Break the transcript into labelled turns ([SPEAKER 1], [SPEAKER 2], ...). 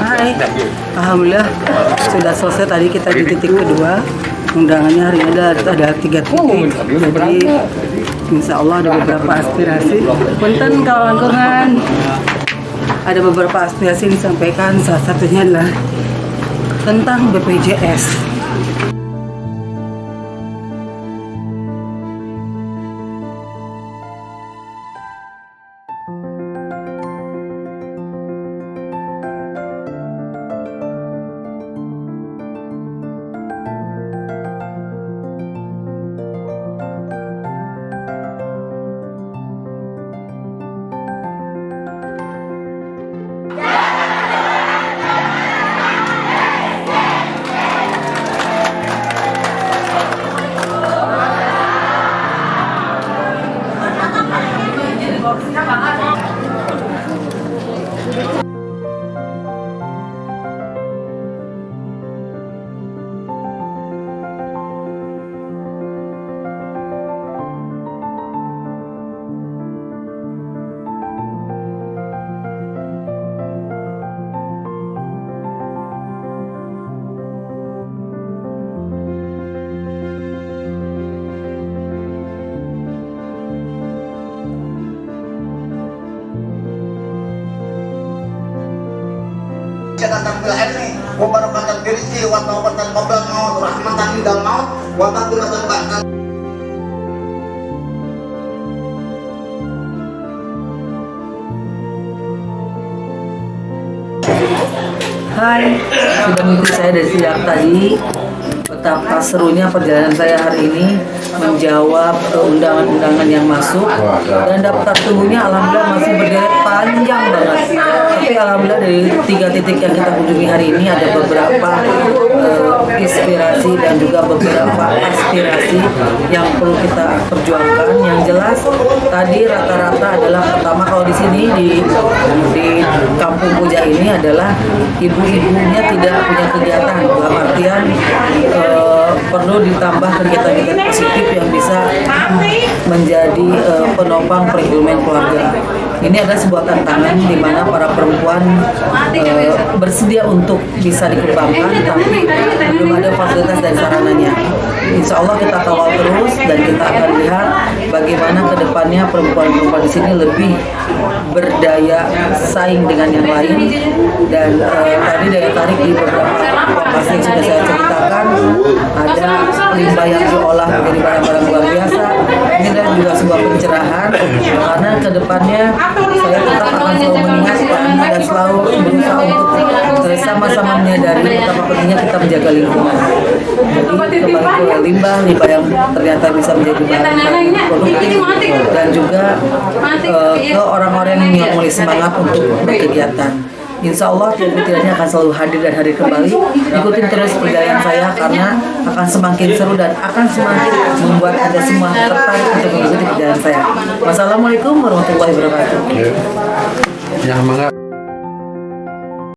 [SPEAKER 1] Hai, alhamdulillah sudah selesai. Tadi kita di titik kedua. Undangannya hari ini ada 3 titik. Jadi insya Allah ada beberapa aspirasi. Punten kawan kurang. Ada beberapa aspirasi yang disampaikan. Salah satunya adalah tentang BPJS.
[SPEAKER 2] Syadatan bil ilmi wa barakatan bil rizqi wa tawbatan qabla al-maut rahmatan indal maut wa taqdiratan ba'da.
[SPEAKER 1] Hai, sudah mengikuti saya dari siang tadi. Betapa serunya perjalanan saya hari ini menjawab undangan-undangan yang masuk, dan daftar tunggunya alhamdulillah masih berderet panjang banget. Tapi alhamdulillah dari 3 titik yang kita kunjungi hari ini ada beberapa inspirasi dan juga beberapa aspirasi yang perlu kita perjuangkan. Yang jelas tadi rata-rata adalah pertama, kalau di sini di Kampung Puja ini adalah ibu-ibunya tidak punya kegiatan, dalam artian perlu ditambah kegiatan-kegiatan positif yang bisa menjadi penopang perekonomian keluarga. Ini adalah sebuah tantangan di mana para perempuan bersedia untuk bisa dikembangkan, tapi belum ada fasilitas dan sarananya. Insya Allah kita kawal terus dan kita akan lihat bagaimana kedepannya perempuan-perempuan di sini lebih berdaya saing dengan yang lain. Dan tadi daya tarik di beberapa lokasi yang sudah saya ceritakan, ada limbah yang diolah menjadi barang-barang luar biasa. Ini adalah juga sebuah pencerahan, karena kedepannya saya tetap akan selalu mengingatkan dan selalu berusaha untuk sama-sama menyadari betapa pentingnya kita menjaga lingkungan. Jadi kembali ke limbah yang ternyata bisa menjadi bahan produktif, dan juga ke orang-orang yang mulai semangat untuk berkegiatan. Insya Allah kegiatannya akan selalu hadir dan hadir kembali. Ikutin terus perjalanan saya, karena akan semakin seru dan akan semakin membuat Anda semua tertarik untuk mengikuti perjalanan saya. Wassalamualaikum warahmatullahi wabarakatuh.
[SPEAKER 3] Ya,